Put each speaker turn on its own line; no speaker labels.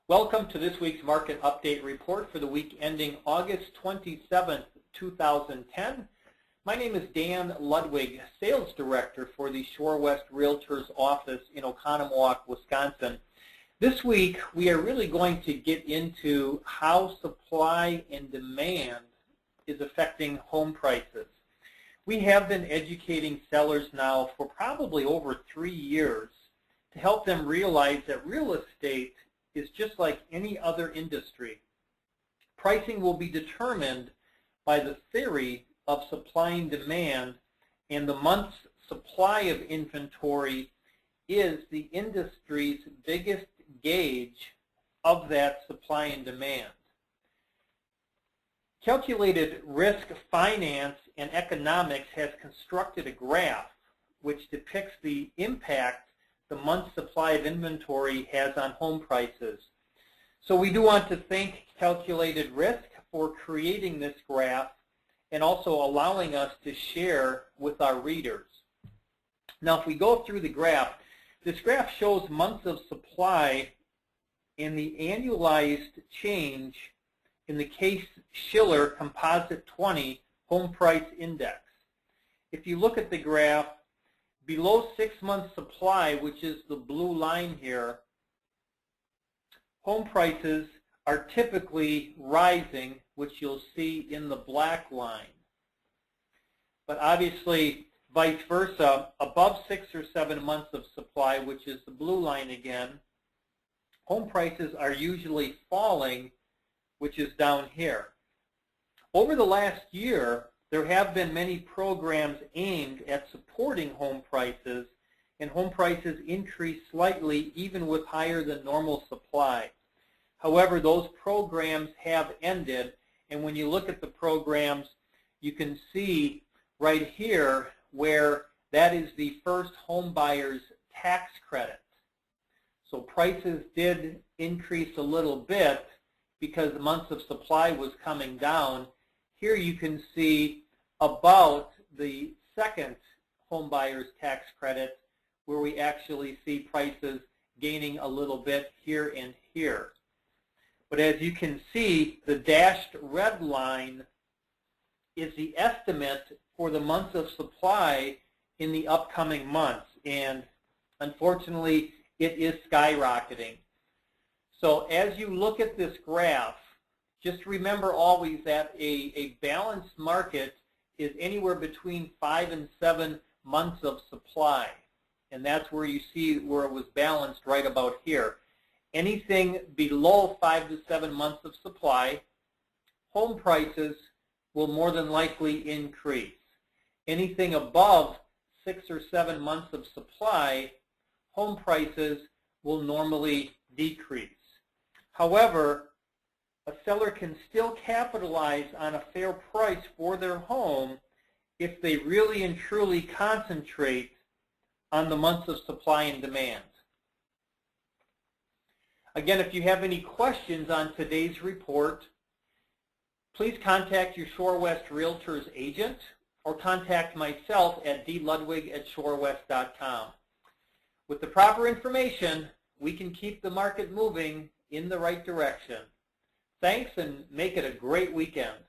Welcome to this week's market update report for the week ending August 27th, 2010. My name is Dan Ludwig, Sales Director for the Shorewest Realtors office in Oconomowoc, Wisconsin. This week we are really going to get into how supply and demand is affecting home prices. We have been educating sellers now for probably over 3 years to help them realize that real estate is just like any other industry. Pricing will be determined by the theory of supply and demand, and the month's supply of inventory is the industry's biggest gauge of that supply and demand. Calculated Risk Finance and Economics has constructed a graph which depicts the impact the month's supply of inventory has on home prices. So we do want to thank Calculated Risk for creating this graph and also allowing us to share with our readers. Now if we go through the graph, this graph shows months of supply in the annualized change in the Case-Shiller Composite 20 Home Price Index. If you look at the graph, below 6 months supply, which is the blue line here, home prices are typically rising, which you'll see in the black line. But obviously, vice versa, above 6 or 7 months of supply, which is the blue line again, home prices are usually falling, which is down here. Over the last year, there have been many programs aimed at supporting home prices, and home prices increase slightly even with higher than normal supply. However, those programs have ended, and when you look at the programs, you can see right here where that is the first home buyer's tax credit. So prices did increase a little bit because the months of supply was coming down. Here you can see about the second home buyer's tax credit where we actually see prices gaining a little bit here and here. But as you can see, the dashed red line is the estimate for the months of supply in the upcoming months, and unfortunately it is skyrocketing. So as you look at this graph, just remember always that a balanced market is anywhere between 5 and 7 months of supply, and that's where you see where it was balanced right about here. Anything below 5 to 7 months of supply, home prices will more than likely increase. Anything above 6 or 7 months of supply, home prices will normally decrease. However, a seller can still capitalize on a fair price for their home if they really and truly concentrate on the months of supply and demand. Again, if you have any questions on today's report, please contact your Shorewest Realtors agent or contact myself at dludwig@shorewest.com. With the proper information, we can keep the market moving in the right direction. Thanks, and make it a great weekend.